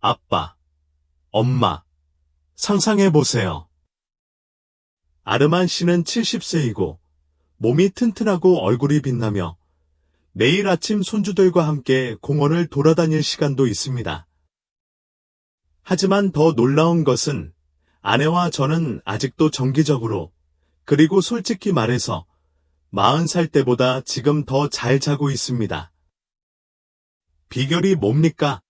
아빠, 엄마, 상상해보세요. 아르만 씨는 70세이고 몸이 튼튼하고 얼굴이 빛나며 매일 아침 손주들과 함께 공원을 돌아다닐 시간도 있습니다. 하지만 더 놀라운 것은 아내와 저는 아직도 정기적으로, 그리고 솔직히 말해서 40살 때보다 지금 더 잘 자고 있습니다. 비결이 뭡니까?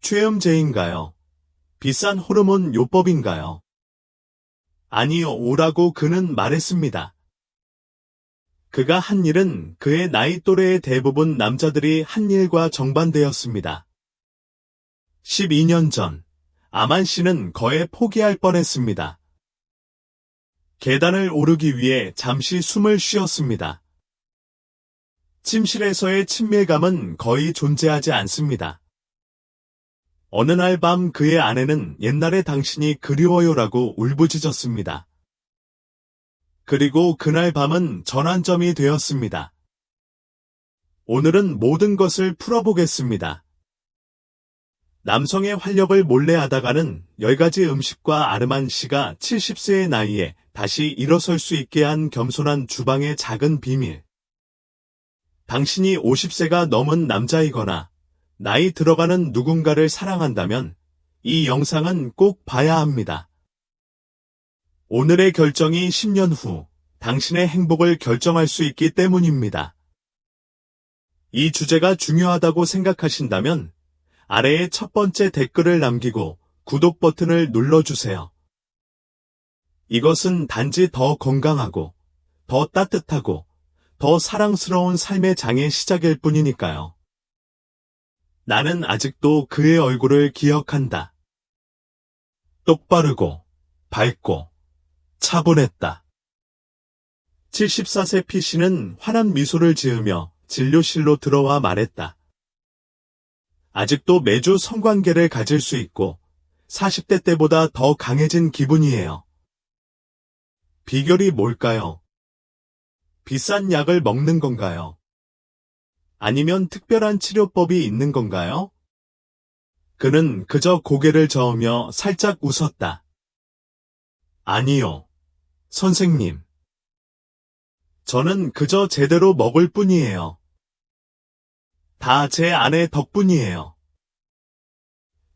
최음제인가요? 비싼 호르몬 요법인가요? 아니요, 오라고 그는 말했습니다. 그가 한 일은 그의 나이 또래의 대부분 남자들이 한 일과 정반대였습니다. 12년 전, 아만 씨는 거의 포기할 뻔했습니다. 계단을 오르기 위해 잠시 숨을 쉬었습니다. 침실에서의 친밀감은 거의 존재하지 않습니다. 어느 날 밤 그의 아내는 옛날에 당신이 그리워요라고 울부짖었습니다. 그리고 그날 밤은 전환점이 되었습니다. 오늘은 모든 것을 풀어보겠습니다. 남성의 활력을 몰래 하다가는 10가지 음식과 아르만 씨가 70세의 나이에 다시 일어설 수 있게 한 겸손한 주방의 작은 비밀. 당신이 50세가 넘은 남자이거나 나이 들어가는 누군가를 사랑한다면 이 영상은 꼭 봐야 합니다. 오늘의 결정이 10년 후 당신의 행복을 결정할 수 있기 때문입니다. 이 주제가 중요하다고 생각하신다면 아래에 첫 번째 댓글을 남기고 구독 버튼을 눌러주세요. 이것은 단지 더 건강하고, 더 따뜻하고, 더 사랑스러운 삶의 장의 시작일 뿐이니까요. 나는 아직도 그의 얼굴을 기억한다. 똑바르고, 밝고, 차분했다. 74세 P씨는 환한 미소를 지으며 진료실로 들어와 말했다. 아직도 매주 성관계를 가질 수 있고 40대 때보다 더 강해진 기분이에요. 비결이 뭘까요? 비싼 약을 먹는 건가요? 아니면 특별한 치료법이 있는 건가요? 그는 그저 고개를 저으며 살짝 웃었다. 아니요, 선생님. 저는 그저 제대로 먹을 뿐이에요. 다 제 아내 덕분이에요.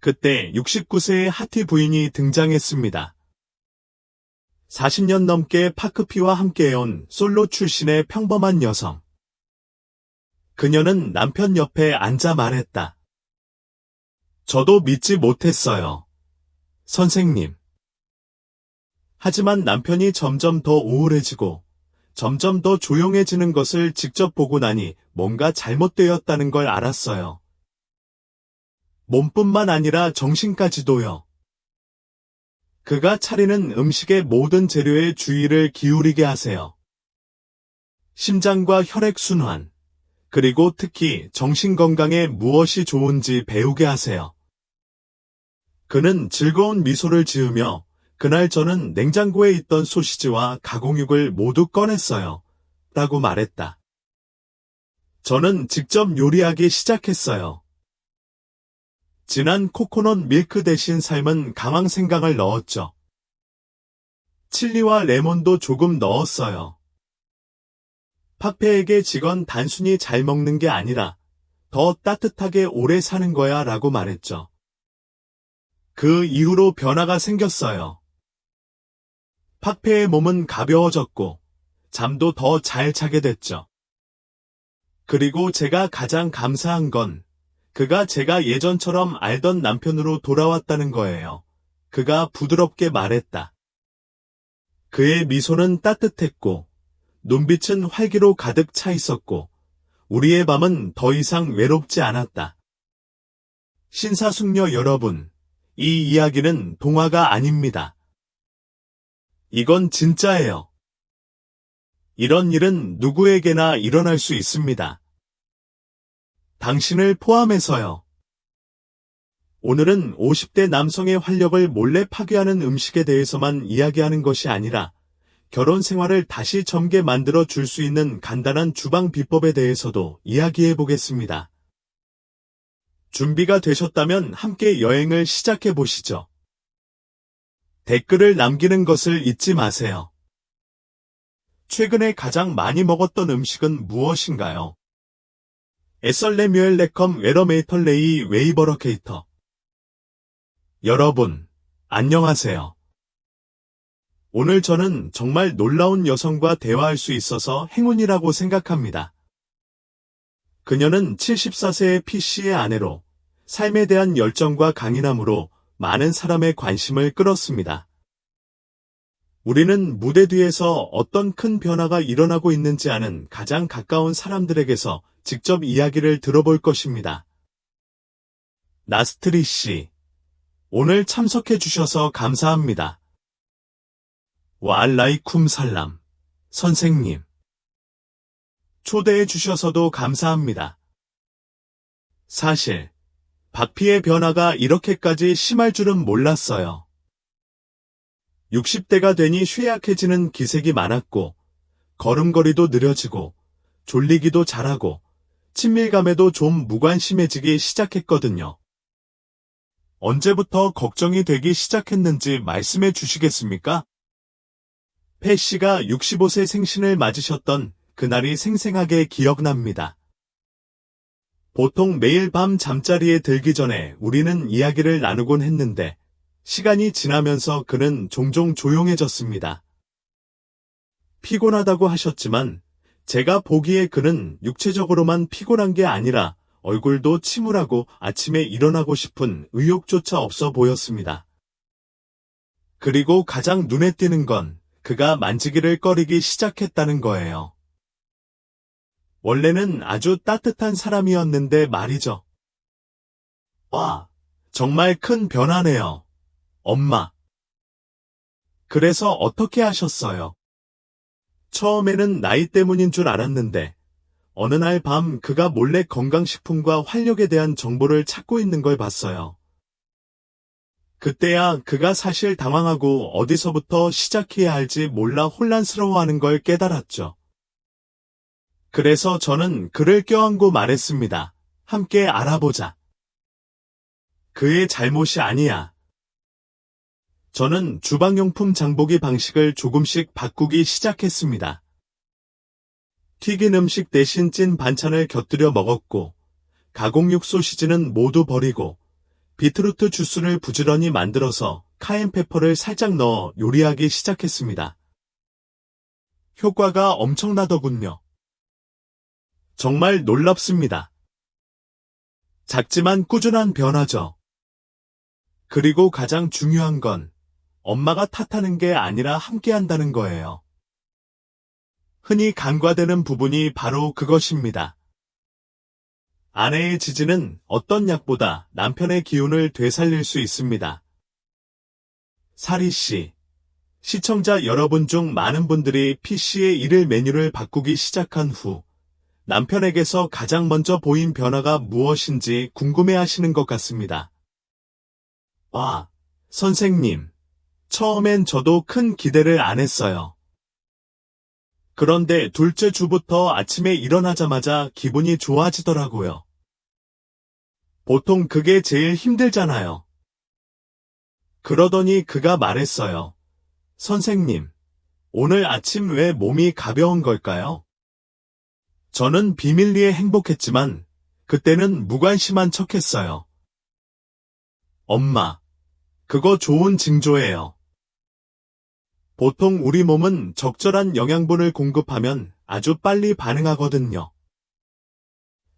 그때 69세의 하티 부인이 등장했습니다. 40년 넘게 파크피와 함께해온 솔로 출신의 평범한 여성. 그녀는 남편 옆에 앉아 말했다. 저도 믿지 못했어요. 선생님. 하지만 남편이 점점 더 우울해지고 점점 더 조용해지는 것을 직접 보고 나니 뭔가 잘못되었다는 걸 알았어요. 몸뿐만 아니라 정신까지도요. 그가 차리는 음식의 모든 재료에 주의를 기울이게 하세요. 심장과 혈액순환, 그리고 특히 정신건강에 무엇이 좋은지 배우게 하세요. 그는 즐거운 미소를 지으며 그날 저는 냉장고에 있던 소시지와 가공육을 모두 꺼냈어요. 라고 말했다. 저는 직접 요리하기 시작했어요. 진한 코코넛 밀크 대신 삶은 강황생강을 넣었죠. 칠리와 레몬도 조금 넣었어요. 팍페에게 직원 단순히 잘 먹는 게 아니라 더 따뜻하게 오래 사는 거야 라고 말했죠. 그 이후로 변화가 생겼어요. 팍페의 몸은 가벼워졌고 잠도 더 잘 자게 됐죠. 그리고 제가 가장 감사한 건 그가 제가 예전처럼 알던 남편으로 돌아왔다는 거예요. 그가 부드럽게 말했다. 그의 미소는 따뜻했고 눈빛은 활기로 가득 차 있었고 우리의 밤은 더 이상 외롭지 않았다. 신사숙녀 여러분, 이 이야기는 동화가 아닙니다. 이건 진짜예요. 이런 일은 누구에게나 일어날 수 있습니다. 당신을 포함해서요. 오늘은 50대 남성의 활력을 몰래 파괴하는 음식에 대해서만 이야기하는 것이 아니라 결혼 생활을 다시 젊게 만들어 줄 수 있는 간단한 주방 비법에 대해서도 이야기해 보겠습니다. 준비가 되셨다면 함께 여행을 시작해 보시죠. 댓글을 남기는 것을 잊지 마세요. 최근에 가장 많이 먹었던 음식은 무엇인가요? 에설레뮤엘 레컴 웨러메이털레이 웨이버러케이터. 여러분, 안녕하세요. 오늘 저는 정말 놀라운 여성과 대화할 수 있어서 행운이라고 생각합니다. 그녀는 74세의 PC의 아내로 삶에 대한 열정과 강인함으로 많은 사람의 관심을 끌었습니다. 우리는 무대 뒤에서 어떤 큰 변화가 일어나고 있는지 아는 가장 가까운 사람들에게서 직접 이야기를 들어볼 것입니다. 나스트리 씨, 오늘 참석해 주셔서 감사합니다. 와알라이쿰 살람, 선생님. 초대해 주셔서도 감사합니다. 사실, 박피의 변화가 이렇게까지 심할 줄은 몰랐어요. 60대가 되니 쇠약해지는 기색이 많았고, 걸음걸이도 느려지고, 졸리기도 잘하고, 친밀감에도 좀 무관심해지기 시작했거든요. 언제부터 걱정이 되기 시작했는지 말씀해 주시겠습니까? 폐 씨가 65세 생신을 맞으셨던 그날이 생생하게 기억납니다. 보통 매일 밤 잠자리에 들기 전에 우리는 이야기를 나누곤 했는데 시간이 지나면서 그는 종종 조용해졌습니다. 피곤하다고 하셨지만 제가 보기에 그는 육체적으로만 피곤한 게 아니라 얼굴도 침울하고 아침에 일어나고 싶은 의욕조차 없어 보였습니다. 그리고 가장 눈에 띄는 건 그가 만지기를 꺼리기 시작했다는 거예요. 원래는 아주 따뜻한 사람이었는데 말이죠. 와, 정말 큰 변화네요. 엄마. 그래서 어떻게 하셨어요? 처음에는 나이 때문인 줄 알았는데 어느 날 밤 그가 몰래 건강식품과 활력에 대한 정보를 찾고 있는 걸 봤어요. 그때야 그가 사실 당황하고 어디서부터 시작해야 할지 몰라 혼란스러워하는 걸 깨달았죠. 그래서 저는 그를 껴안고 말했습니다. 함께 알아보자. 그의 잘못이 아니야. 저는 주방용품 장보기 방식을 조금씩 바꾸기 시작했습니다. 튀긴 음식 대신 찐 반찬을 곁들여 먹었고, 가공육 소시지는 모두 버리고, 비트루트 주스를 부지런히 만들어서 카엔페퍼를 살짝 넣어 요리하기 시작했습니다. 효과가 엄청나더군요. 정말 놀랍습니다. 작지만 꾸준한 변화죠. 그리고 가장 중요한 건 엄마가 탓하는 게 아니라 함께한다는 거예요. 흔히 간과되는 부분이 바로 그것입니다. 아내의 지지는 어떤 약보다 남편의 기운을 되살릴 수 있습니다. 사리 씨, 시청자 여러분 중 많은 분들이 PC의 일일 메뉴를 바꾸기 시작한 후 남편에게서 가장 먼저 보인 변화가 무엇인지 궁금해하시는 것 같습니다. 와, 선생님, 처음엔 저도 큰 기대를 안 했어요. 그런데 둘째 주부터 아침에 일어나자마자 기분이 좋아지더라고요. 보통 그게 제일 힘들잖아요. 그러더니 그가 말했어요. 선생님, 오늘 아침 왜 몸이 가벼운 걸까요? 저는 비밀리에 행복했지만 그때는 무관심한 척했어요. 엄마, 그거 좋은 징조예요. 보통 우리 몸은 적절한 영양분을 공급하면 아주 빨리 반응하거든요.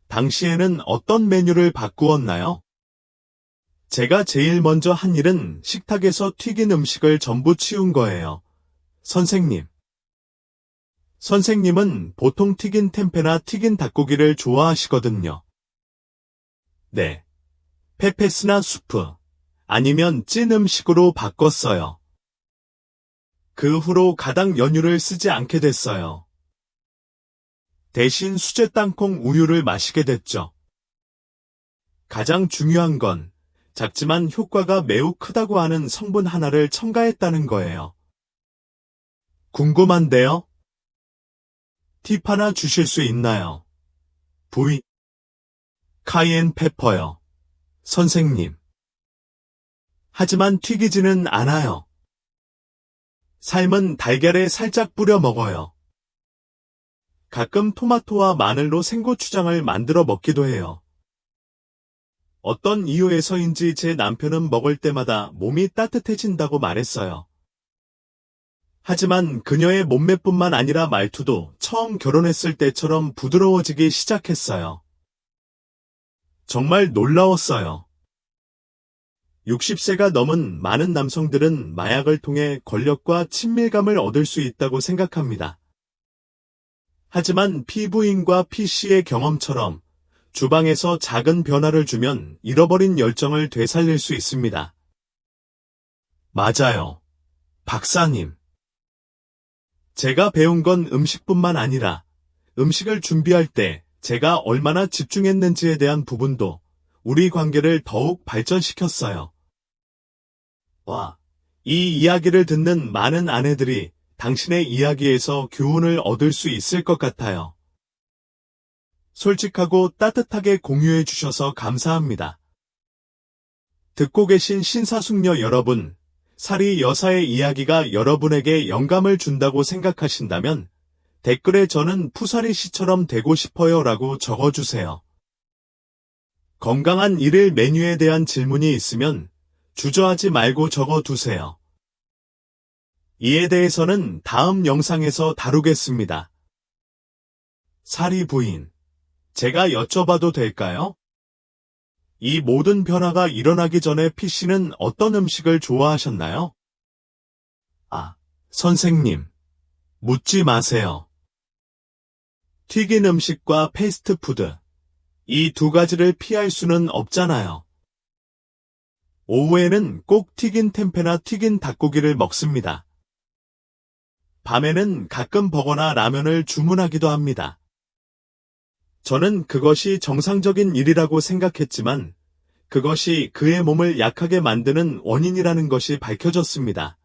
당시에는 어떤 메뉴를 바꾸었나요? 제가 제일 먼저 한 일은 식탁에서 튀긴 음식을 전부 치운 거예요. 선생님. 선생님은 보통 튀긴 템페나 튀긴 닭고기를 좋아하시거든요. 네. 페페스나 수프, 아니면 찐 음식으로 바꿨어요. 그 후로 가당 연유를 쓰지 않게 됐어요. 대신 수제 땅콩 우유를 마시게 됐죠. 가장 중요한 건 작지만 효과가 매우 크다고 하는 성분 하나를 첨가했다는 거예요. 궁금한데요? 팁 하나 주실 수 있나요? V. 카이엔 페퍼요. 선생님. 하지만 튀기지는 않아요. 삶은 달걀에 살짝 뿌려 먹어요. 가끔 토마토와 마늘로 생고추장을 만들어 먹기도 해요. 어떤 이유에서인지 제 남편은 먹을 때마다 몸이 따뜻해진다고 말했어요. 하지만 그녀의 몸매뿐만 아니라 말투도 처음 결혼했을 때처럼 부드러워지기 시작했어요. 정말 놀라웠어요. 60세가 넘은 많은 남성들은 마약을 통해 권력과 친밀감을 얻을 수 있다고 생각합니다. 하지만 피부인과 PC의 경험처럼 주방에서 작은 변화를 주면 잃어버린 열정을 되살릴 수 있습니다. 맞아요. 박사님. 제가 배운 건 음식뿐만 아니라 음식을 준비할 때 제가 얼마나 집중했는지에 대한 부분도 우리 관계를 더욱 발전시켰어요. 와, 이 이야기를 듣는 많은 아내들이 당신의 이야기에서 교훈을 얻을 수 있을 것 같아요. 솔직하고 따뜻하게 공유해 주셔서 감사합니다. 듣고 계신 신사숙녀 여러분, 사리 여사의 이야기가 여러분에게 영감을 준다고 생각하신다면 댓글에 저는 푸사리 씨처럼 되고 싶어요 라고 적어주세요. 건강한 일일 메뉴에 대한 질문이 있으면 주저하지 말고 적어두세요. 이에 대해서는 다음 영상에서 다루겠습니다. 사리 부인, 제가 여쭤봐도 될까요? 이 모든 변화가 일어나기 전에 PC는 어떤 음식을 좋아하셨나요? 선생님, 묻지 마세요. 튀긴 음식과 패스트푸드, 이 두 가지를 피할 수는 없잖아요. 오후에는 꼭 튀긴 템페나 튀긴 닭고기를 먹습니다. 밤에는 가끔 버거나 라면을 주문하기도 합니다. 저는 그것이 정상적인 일이라고 생각했지만 그것이 그의 몸을 약하게 만드는 원인이라는 것이 밝혀졌습니다.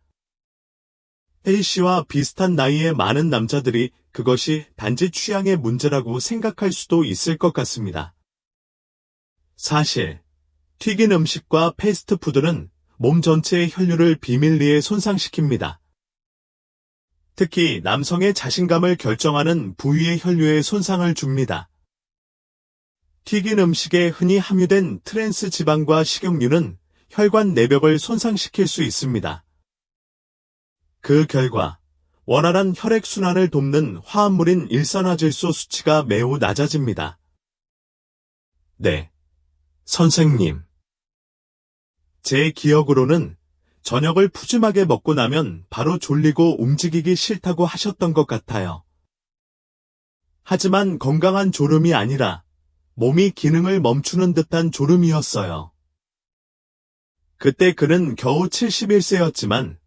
혜희 씨와 비슷한 나이의 많은 남자들이 그것이 단지 취향의 문제라고 생각할 수도 있을 것 같습니다. 사실 튀긴 음식과 패스트푸드는 몸 전체의 혈류를 비밀리에 손상시킵니다. 특히 남성의 자신감을 결정하는 부위의 혈류에 손상을 줍니다. 튀긴 음식에 흔히 함유된 트랜스 지방과 식용유는 혈관 내벽을 손상시킬 수 있습니다. 그 결과 원활한 혈액순환을 돕는 화합물인 일산화질소 수치가 매우 낮아집니다. 네, 선생님. 제 기억으로는 저녁을 푸짐하게 먹고 나면 바로 졸리고 움직이기 싫다고 하셨던 것 같아요. 하지만 건강한 졸음이 아니라 몸이 기능을 멈추는 듯한 졸음이었어요. 그때 그는 겨우 71세였지만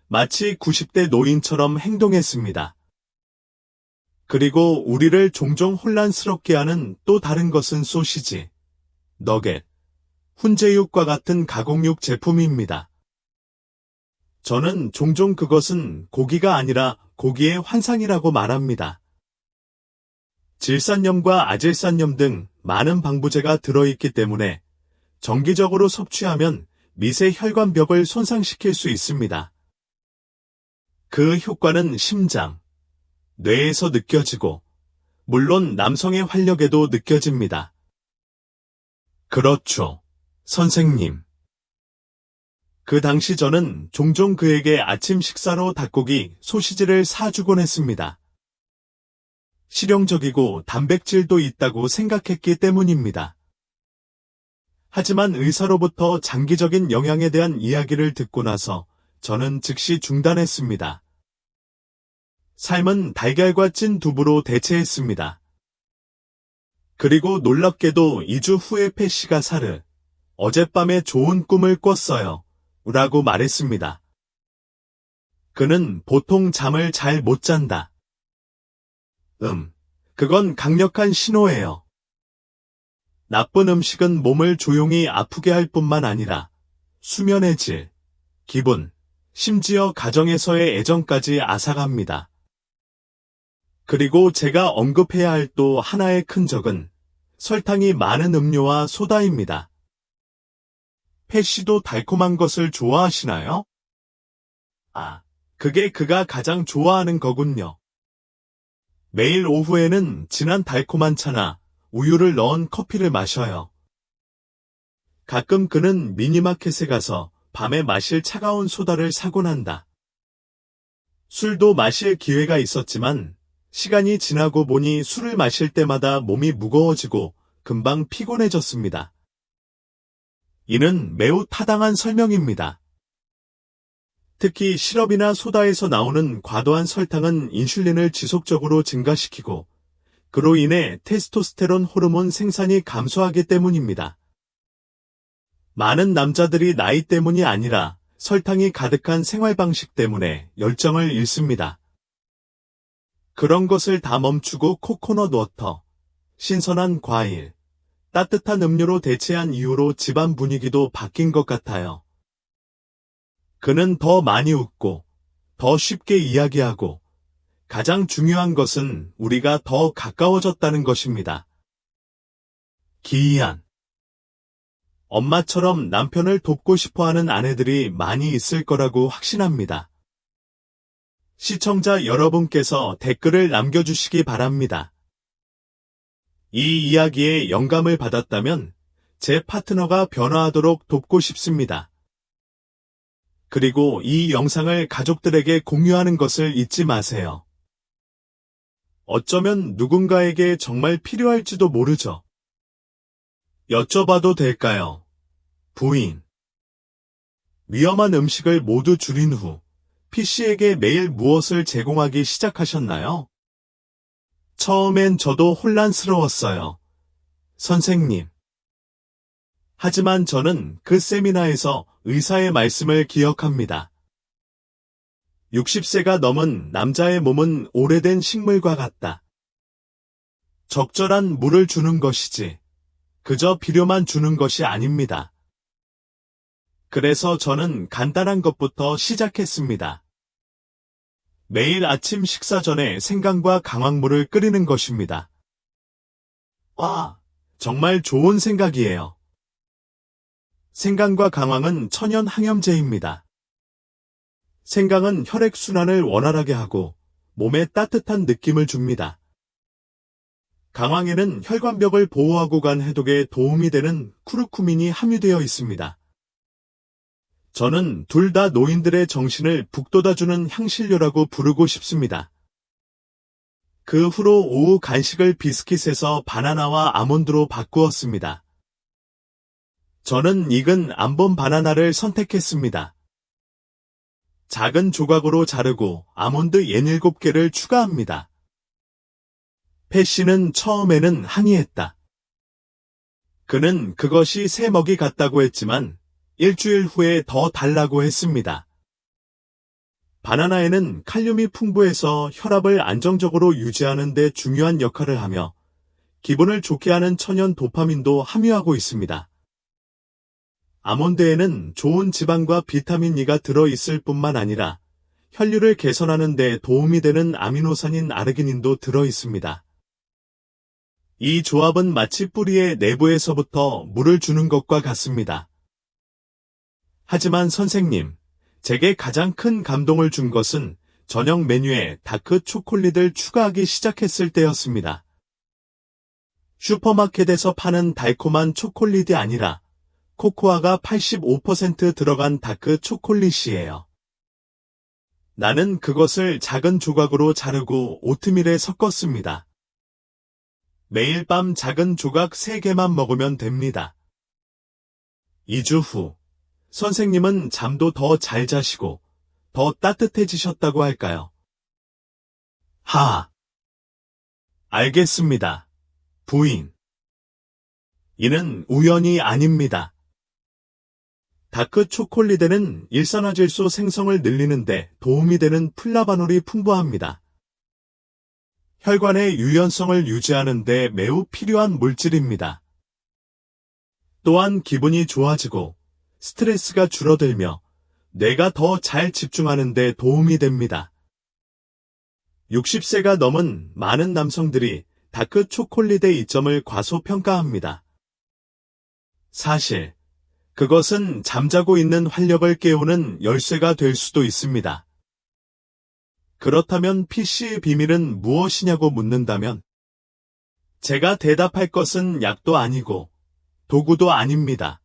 마치 90대 노인처럼 행동했습니다. 그리고 우리를 종종 혼란스럽게 하는 또 다른 것은 소시지, 너겟, 훈제육과 같은 가공육 제품입니다. 저는 종종 그것은 고기가 아니라 고기의 환상이라고 말합니다. 질산염과 아질산염 등 많은 방부제가 들어있기 때문에 정기적으로 섭취하면 미세 혈관벽을 손상시킬 수 있습니다. 그 효과는 심장, 뇌에서 느껴지고 물론 남성의 활력에도 느껴집니다. 그렇죠, 선생님. 그 당시 저는 종종 그에게 아침 식사로 닭고기, 소시지를 사주곤 했습니다. 실용적이고 단백질도 있다고 생각했기 때문입니다. 하지만 의사로부터 장기적인 영향에 대한 이야기를 듣고 나서 저는 즉시 중단했습니다. 삶은 달걀과 찐 두부로 대체했습니다. 그리고 놀랍게도 2주 후에 패시가 사르, 어젯밤에 좋은 꿈을 꿨어요. 라고 말했습니다. 그는 보통 잠을 잘 못 잔다. 그건 강력한 신호예요. 나쁜 음식은 몸을 조용히 아프게 할 뿐만 아니라 수면의 질, 기분, 심지어 가정에서의 애정까지 앗아갑니다. 그리고 제가 언급해야 할 또 하나의 큰 적은 설탕이 많은 음료와 소다입니다. 패씨도 달콤한 것을 좋아하시나요? 아, 그게 그가 가장 좋아하는 거군요. 매일 오후에는 진한 달콤한 차나 우유를 넣은 커피를 마셔요. 가끔 그는 미니마켓에 가서 밤에 마실 차가운 소다를 사곤 한다. 술도 마실 기회가 있었지만 시간이 지나고 보니 술을 마실 때마다 몸이 무거워지고 금방 피곤해졌습니다. 이는 매우 타당한 설명입니다. 특히 시럽이나 소다에서 나오는 과도한 설탕은 인슐린을 지속적으로 증가시키고 그로 인해 테스토스테론 호르몬 생산이 감소하기 때문입니다. 많은 남자들이 나이 때문이 아니라 설탕이 가득한 생활 방식 때문에 열정을 잃습니다. 그런 것을 다 멈추고 코코넛 워터, 신선한 과일, 따뜻한 음료로 대체한 이후로 집안 분위기도 바뀐 것 같아요. 그는 더 많이 웃고, 더 쉽게 이야기하고, 가장 중요한 것은 우리가 더 가까워졌다는 것입니다. 기이한. 엄마처럼 남편을 돕고 싶어하는 아내들이 많이 있을 거라고 확신합니다. 시청자 여러분께서 댓글을 남겨주시기 바랍니다. 이 이야기에 영감을 받았다면 제 파트너가 변화하도록 돕고 싶습니다. 그리고 이 영상을 가족들에게 공유하는 것을 잊지 마세요. 어쩌면 누군가에게 정말 필요할지도 모르죠. 여쭤봐도 될까요? 부인. 위험한 음식을 모두 줄인 후 PC에게 매일 무엇을 제공하기 시작하셨나요? 처음엔 저도 혼란스러웠어요. 선생님. 하지만 저는 그 세미나에서 의사의 말씀을 기억합니다. 60세가 넘은 남자의 몸은 오래된 식물과 같다. 적절한 물을 주는 것이지, 그저 비료만 주는 것이 아닙니다. 그래서 저는 간단한 것부터 시작했습니다. 매일 아침 식사 전에 생강과 강황물을 끓이는 것입니다. 와, 정말 좋은 생각이에요. 생강과 강황은 천연 항염제입니다. 생강은 혈액순환을 원활하게 하고 몸에 따뜻한 느낌을 줍니다. 강황에는 혈관벽을 보호하고 간 해독에 도움이 되는 쿠르쿠민이 함유되어 있습니다. 저는 둘 다 노인들의 정신을 북돋아주는 향신료라고 부르고 싶습니다. 그 후로 오후 간식을 비스킷에서 바나나와 아몬드로 바꾸었습니다. 저는 익은 암본 바나나를 선택했습니다. 작은 조각으로 자르고 아몬드 67개를 추가합니다. 패씨는 처음에는 항의했다. 그는 그것이 새 먹이 같다고 했지만 일주일 후에 더 달라고 했습니다. 바나나에는 칼륨이 풍부해서 혈압을 안정적으로 유지하는 데 중요한 역할을 하며 기분을 좋게 하는 천연 도파민도 함유하고 있습니다. 아몬드에는 좋은 지방과 비타민 E가 들어있을 뿐만 아니라 혈류를 개선하는 데 도움이 되는 아미노산인 아르기닌도 들어있습니다. 이 조합은 마치 뿌리의 내부에서부터 물을 주는 것과 같습니다. 하지만 선생님, 제게 가장 큰 감동을 준 것은 저녁 메뉴에 다크 초콜릿을 추가하기 시작했을 때였습니다. 슈퍼마켓에서 파는 달콤한 초콜릿이 아니라 코코아가 85% 들어간 다크 초콜릿이에요. 나는 그것을 작은 조각으로 자르고 오트밀에 섞었습니다. 매일 밤 작은 조각 3개만 먹으면 됩니다. 2주 후, 선생님은 잠도 더 잘 자시고 더 따뜻해지셨다고 할까요? 알겠습니다. 부인. 이는 우연이 아닙니다. 다크 초콜릿에는 일산화질소 생성을 늘리는데 도움이 되는 플라바놀이 풍부합니다. 혈관의 유연성을 유지하는 데 매우 필요한 물질입니다. 또한 기분이 좋아지고 스트레스가 줄어들며 뇌가 더 잘 집중하는 데 도움이 됩니다. 60세가 넘은 많은 남성들이 다크 초콜릿의 이점을 과소평가합니다. 사실 그것은 잠자고 있는 활력을 깨우는 열쇠가 될 수도 있습니다. 그렇다면 PC의 비밀은 무엇이냐고 묻는다면 제가 대답할 것은 약도 아니고 도구도 아닙니다.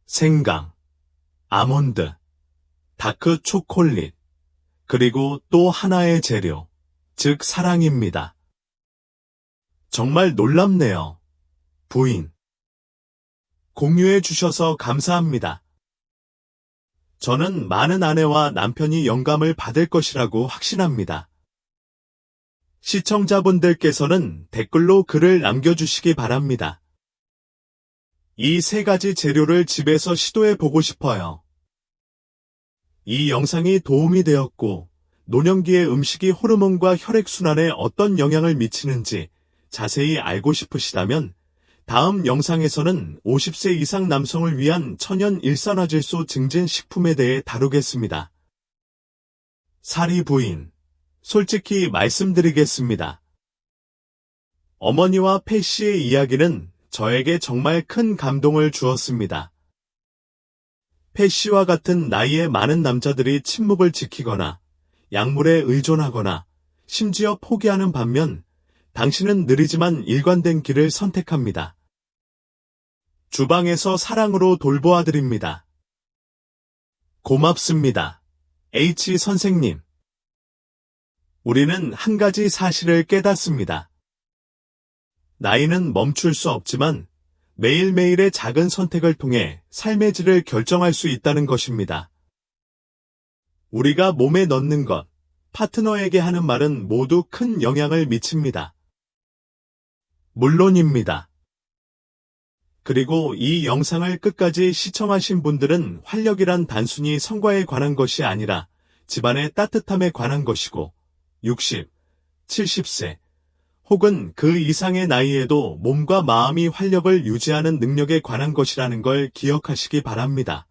생강, 아몬드, 다크 초콜릿, 그리고 또 하나의 재료, 즉 사랑입니다. 정말 놀랍네요. 부인. 공유해 주셔서 감사합니다. 저는 많은 아내와 남편이 영감을 받을 것이라고 확신합니다. 시청자분들께서는 댓글로 글을 남겨주시기 바랍니다. 이 세 가지 재료를 집에서 시도해 보고 싶어요. 이 영상이 도움이 되었고, 노년기의 음식이 호르몬과 혈액순환에 어떤 영향을 미치는지 자세히 알고 싶으시다면 다음 영상에서는 50세 이상 남성을 위한 천연 일산화질소 증진 식품에 대해 다루겠습니다. 사리 부인, 솔직히 말씀드리겠습니다. 어머니와 패 씨의 이야기는 저에게 정말 큰 감동을 주었습니다. 패 씨와 같은 나이의 많은 남자들이 침묵을 지키거나 약물에 의존하거나 심지어 포기하는 반면 당신은 느리지만 일관된 길을 선택합니다. 주방에서 사랑으로 돌보아드립니다. 고맙습니다. H 선생님. 우리는 한 가지 사실을 깨닫습니다. 나이는 멈출 수 없지만 매일매일의 작은 선택을 통해 삶의 질을 결정할 수 있다는 것입니다. 우리가 몸에 넣는 것, 파트너에게 하는 말은 모두 큰 영향을 미칩니다. 물론입니다. 그리고 이 영상을 끝까지 시청하신 분들은 활력이란 단순히 성과에 관한 것이 아니라 집안의 따뜻함에 관한 것이고 60, 70세 혹은 그 이상의 나이에도 몸과 마음이 활력을 유지하는 능력에 관한 것이라는 걸 기억하시기 바랍니다.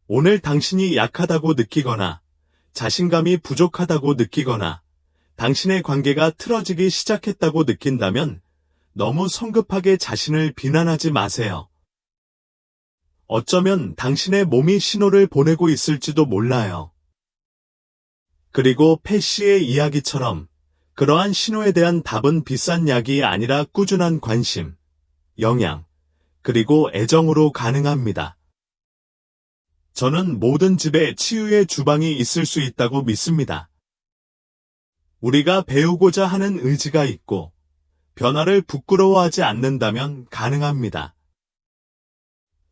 오늘 당신이 약하다고 느끼거나 자신감이 부족하다고 느끼거나 당신의 관계가 틀어지기 시작했다고 느낀다면 너무 성급하게 자신을 비난하지 마세요. 어쩌면 당신의 몸이 신호를 보내고 있을지도 몰라요. 그리고 패 씨의 이야기처럼 그러한 신호에 대한 답은 비싼 약이 아니라 꾸준한 관심, 영양, 그리고 애정으로 가능합니다. 저는 모든 집에 치유의 주방이 있을 수 있다고 믿습니다. 우리가 배우고자 하는 의지가 있고 변화를 부끄러워하지 않는다면 가능합니다.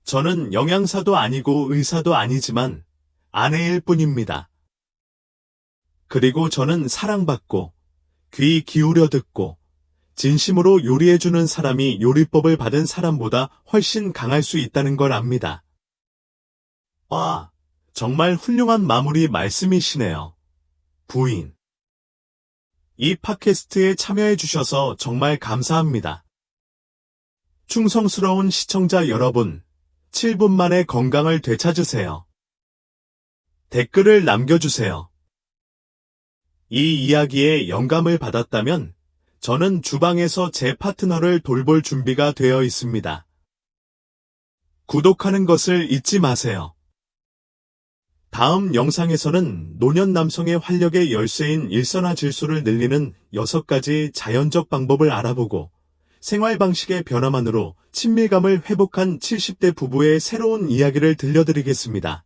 저는 영양사도 아니고 의사도 아니지만 아내일 뿐입니다. 그리고 저는 사랑받고 귀 기울여 듣고 진심으로 요리해주는 사람이 요리법을 받은 사람보다 훨씬 강할 수 있다는 걸 압니다. 와, 정말 훌륭한 마무리 말씀이시네요. 부인. 이 팟캐스트에 참여해 주셔서 정말 감사합니다. 충성스러운 시청자 여러분, 7분 만에 건강을 되찾으세요. 댓글을 남겨주세요. 이 이야기에 영감을 받았다면 저는 주방에서 제 파트너를 돌볼 준비가 되어 있습니다. 구독하는 것을 잊지 마세요. 다음 영상에서는 노년 남성의 활력의 열쇠인 일산화질소를 늘리는 6가지 자연적 방법을 알아보고 생활 방식의 변화만으로 친밀감을 회복한 70대 부부의 새로운 이야기를 들려드리겠습니다.